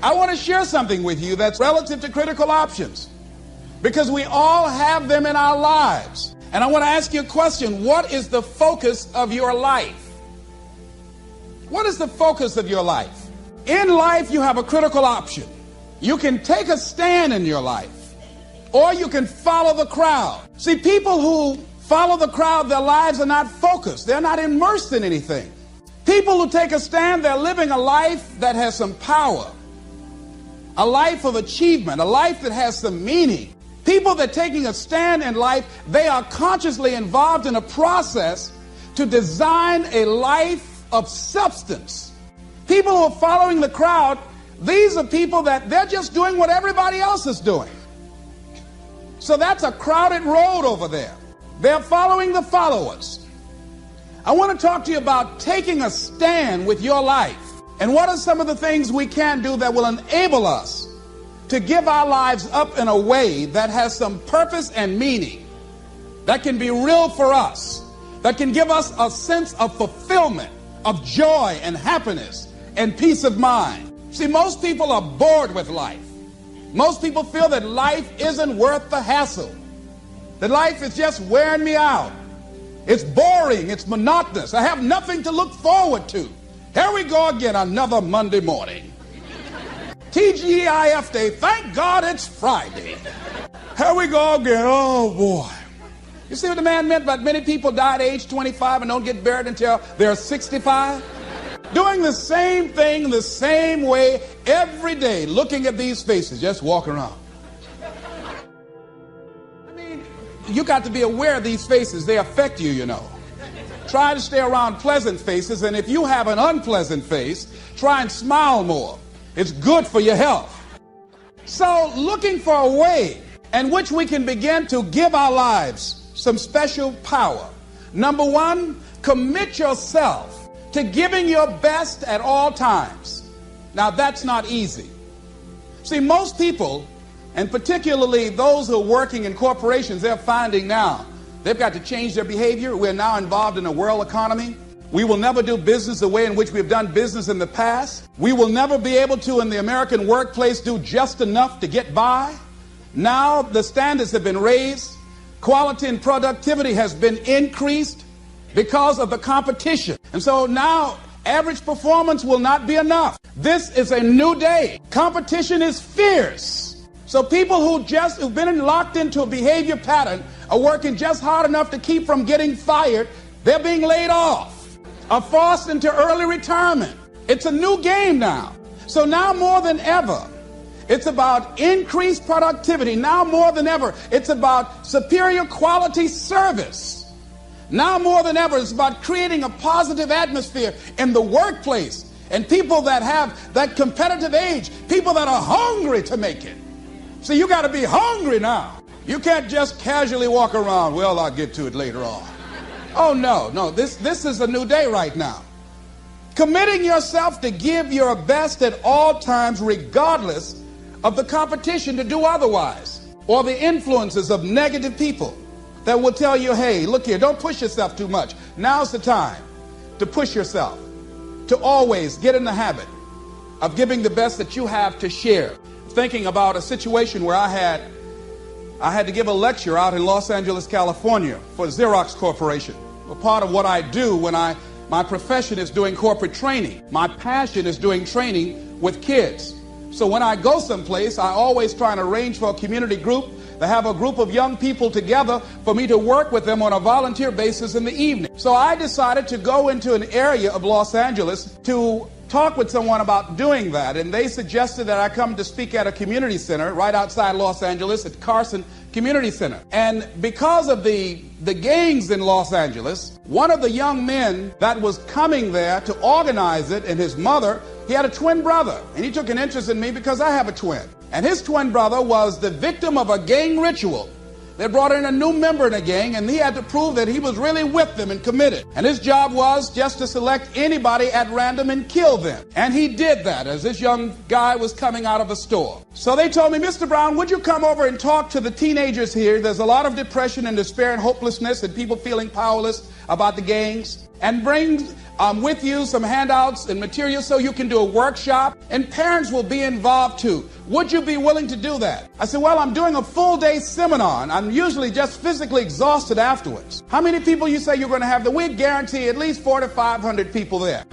I want to share something with you that's relative to critical options, because we all have them in our lives. And I want to ask you a question. What is the focus of your life? What is the focus of your life? In life, you have a critical option. You can take a stand in your life, or you can follow the crowd. See, people who follow the crowd, their lives are not focused. They're not immersed in anything. People who take a stand, they're living a life that has some power, a life of achievement, a life that has some meaning. People that are taking a stand in life, they are consciously involved in a process to design a life of substance. People who are following the crowd, these are people that they're just doing what everybody else is doing. So that's a crowded road over there. They're following the followers. I want to talk to you about taking a stand with your life. And what are some of the things we can do that will enable us to give our lives up in a way that has some purpose and meaning, that can be real for us, that can give us a sense of fulfillment, of joy and happiness and peace of mind. See, most people are bored with life. Most people feel that life isn't worth the hassle, that life is just wearing me out. It's boring, it's monotonous. I have nothing to look forward to. Here we go again, another Monday morning. TGIF day, thank God it's Friday. Here we go again, oh boy. You see what the man meant by many people die at age 25 and don't get buried until they're 65? Doing the same thing the same way every day, looking at these faces, just walking around. I mean, you got to be aware of these faces. They affect you, you know. Try to stay around pleasant faces, and if you have an unpleasant face, try and smile more. It's good for your health. So looking for a way in which we can begin to give our lives some special power. Number one, commit yourself to giving your best at all times. Now that's not easy. See, most people, and particularly those who are working in corporations, they're finding now they've got to change their behavior. We're now involved in a world economy. We will never do business the way in which we've done business in the past. We will never be able to, in the American workplace, do just enough to get by. Now the standards have been raised. Quality and productivity has been increased because of the competition. And so now average performance will not be enough. This is a new day. Competition is fierce. So people who've been locked into a behavior pattern are working just hard enough to keep from getting fired. They're being laid off, are forced into early retirement. It's a new game now. So now more than ever, it's about increased productivity. Now more than ever, it's about superior quality service. Now more than ever, it's about creating a positive atmosphere in the workplace, and people that have that competitive edge, people that are hungry to make it. So you got to be hungry now. You can't just casually walk around, well, I'll get to it later on. Oh, no, this is a new day right now. Committing yourself to give your best at all times, regardless of the competition to do otherwise, or the influences of negative people that will tell you, hey, look here, don't push yourself too much. Now's the time to push yourself, to always get in the habit of giving the best that you have to share. Thinking about a situation where I had to give a lecture out in Los Angeles, California for Xerox Corporation. Well, part of what I do when my profession is doing corporate training. My passion is doing training with kids. So when I go someplace, I always try and arrange for a community group to have a group of young people together for me to work with them on a volunteer basis in the evening. So I decided to go into an area of Los Angeles to talk with someone about doing that, and they suggested that I come to speak at a community center right outside Los Angeles at Carson Community Center. And because of the gangs in Los Angeles, one of the young men that was coming there to organize it, and his mother, he had a twin brother, and he took an interest in me because I have a twin. And his twin brother was the victim of a gang ritual. They brought in a new member in a gang, and he had to prove that he was really with them and committed. And his job was just to select anybody at random and kill them. And he did that as this young guy was coming out of a store. So they told me, Mr. Brown, would you come over and talk to the teenagers here? There's a lot of depression and despair and hopelessness and people feeling powerless about the gangs. and bring with you some handouts and materials so you can do a workshop, and parents will be involved too. Would you be willing to do that? I said, well, I'm doing a full day seminar, and I'm usually just physically exhausted afterwards. How many people you say you're going to have there? We guarantee at least 400 to 500 people there.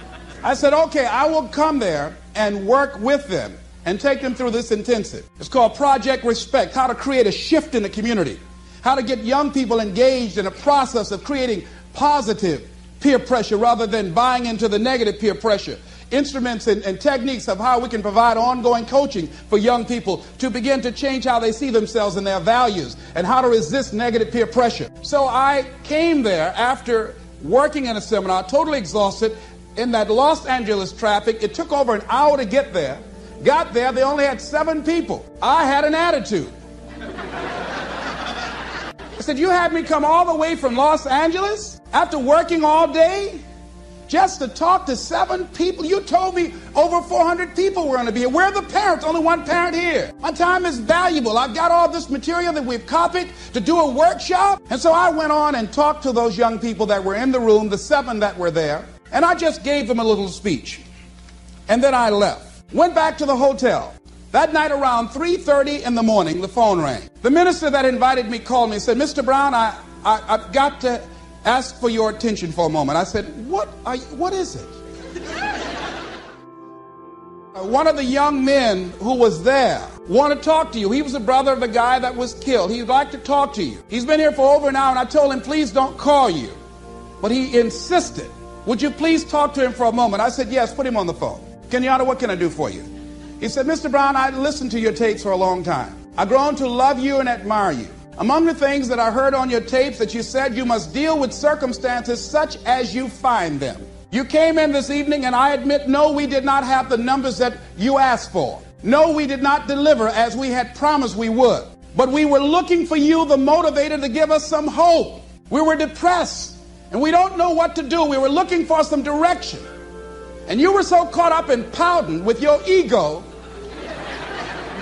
I said, okay, I will come there and work with them and take them through this intensive. It's called Project Respect, how to create a shift in the community, how to get young people engaged in a process of creating positive peer pressure rather than buying into the negative peer pressure. Instruments and techniques of how we can provide ongoing coaching for young people to begin to change how they see themselves and their values and how to resist negative peer pressure. So I came there after working in a seminar, totally exhausted, in that Los Angeles traffic. It took over an hour to get there. Got there, they only had 7 people. I had an attitude. I said, you had me come all the way from Los Angeles after working all day just to talk to 7 people? You told me over 400 people were going to be here. Where are the parents? Only one parent here. My time is valuable. I've got all this material that we've copied to do a workshop. And so I went on and talked to those young people that were in the room, the 7 that were there, and I just gave them a little speech. And then I left. Went back to the hotel. That night around 3:30 in the morning, the phone rang. The minister that invited me called me and said, Mr. Brown, I've got to ask for your attention for a moment. I said, what is it? One of the young men who was there wanted to talk to you. He was the brother of the guy that was killed. He'd like to talk to you. He's been here for over an hour, and I told him, please don't call you. But he insisted. Would you please talk to him for a moment? I said, yes, put him on the phone. Kenyatta, what can I do for you? He said, Mr. Brown, I listened to your tapes for a long time. I've grown to love you and admire you. Among the things that I heard on your tapes that you said you must deal with circumstances such as you find them. You came in this evening and I admit, no, we did not have the numbers that you asked for. No, we did not deliver as we had promised we would. But we were looking for you, the motivator, to give us some hope. We were depressed and we don't know what to do. We were looking for some direction. And you were so caught up in pouting with your ego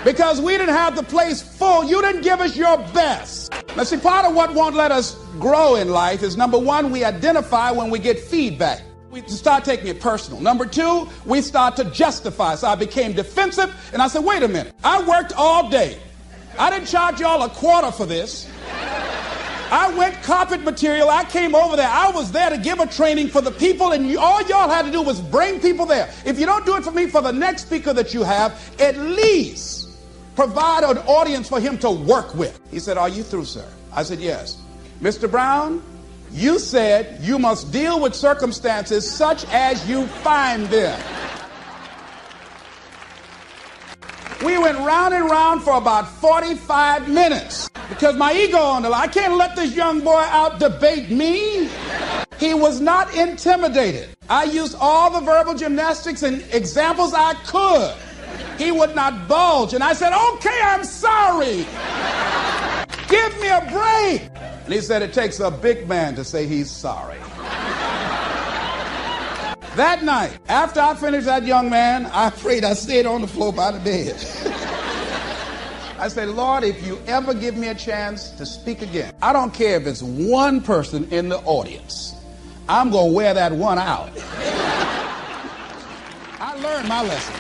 because we didn't have the place full. You didn't give us your best. Now, see, part of what won't let us grow in life is, number one, we identify when we get feedback. We start taking it personal. Number two, we start to justify. So I became defensive, and I said, wait a minute. I worked all day. I didn't charge y'all a quarter for this. I went carpet material. I came over there. I was there to give a training for the people, and all y'all had to do was bring people there. If you don't do it for me, for the next speaker that you have, at least provide an audience for him to work with. He said, are you through, sir? I said, yes. Mr. Brown, you said you must deal with circumstances such as you find them. We went round and round for about 45 minutes because my ego on the line. I can't let this young boy out debate me. He was not intimidated. I used all the verbal gymnastics and examples I could. He would not budge. And I said, okay, I'm sorry. Give me a break. And he said, it takes a big man to say he's sorry. That night, after I finished that young man, I prayed. I stayed on the floor by the bed. I said, Lord, if you ever give me a chance to speak again, I don't care if it's one person in the audience. I'm going to wear that one out. I learned my lesson.